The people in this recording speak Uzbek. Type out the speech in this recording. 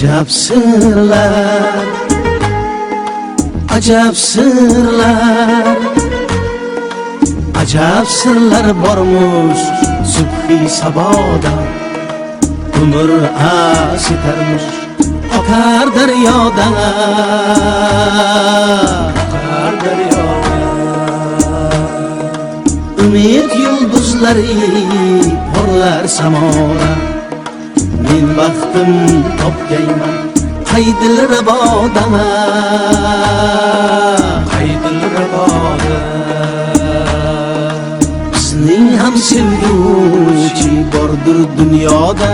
Acab sırlar, acab sırlar, acab sırlar bormuş subhi saboda. Umr asitarmış akar daryoda, akar daryoda. Umid yulduzlari porlar samoda. Men baxtim topgayman qaydil raboda, qaydil raboda. Bizning ham sevguvchi bordir dunyoda.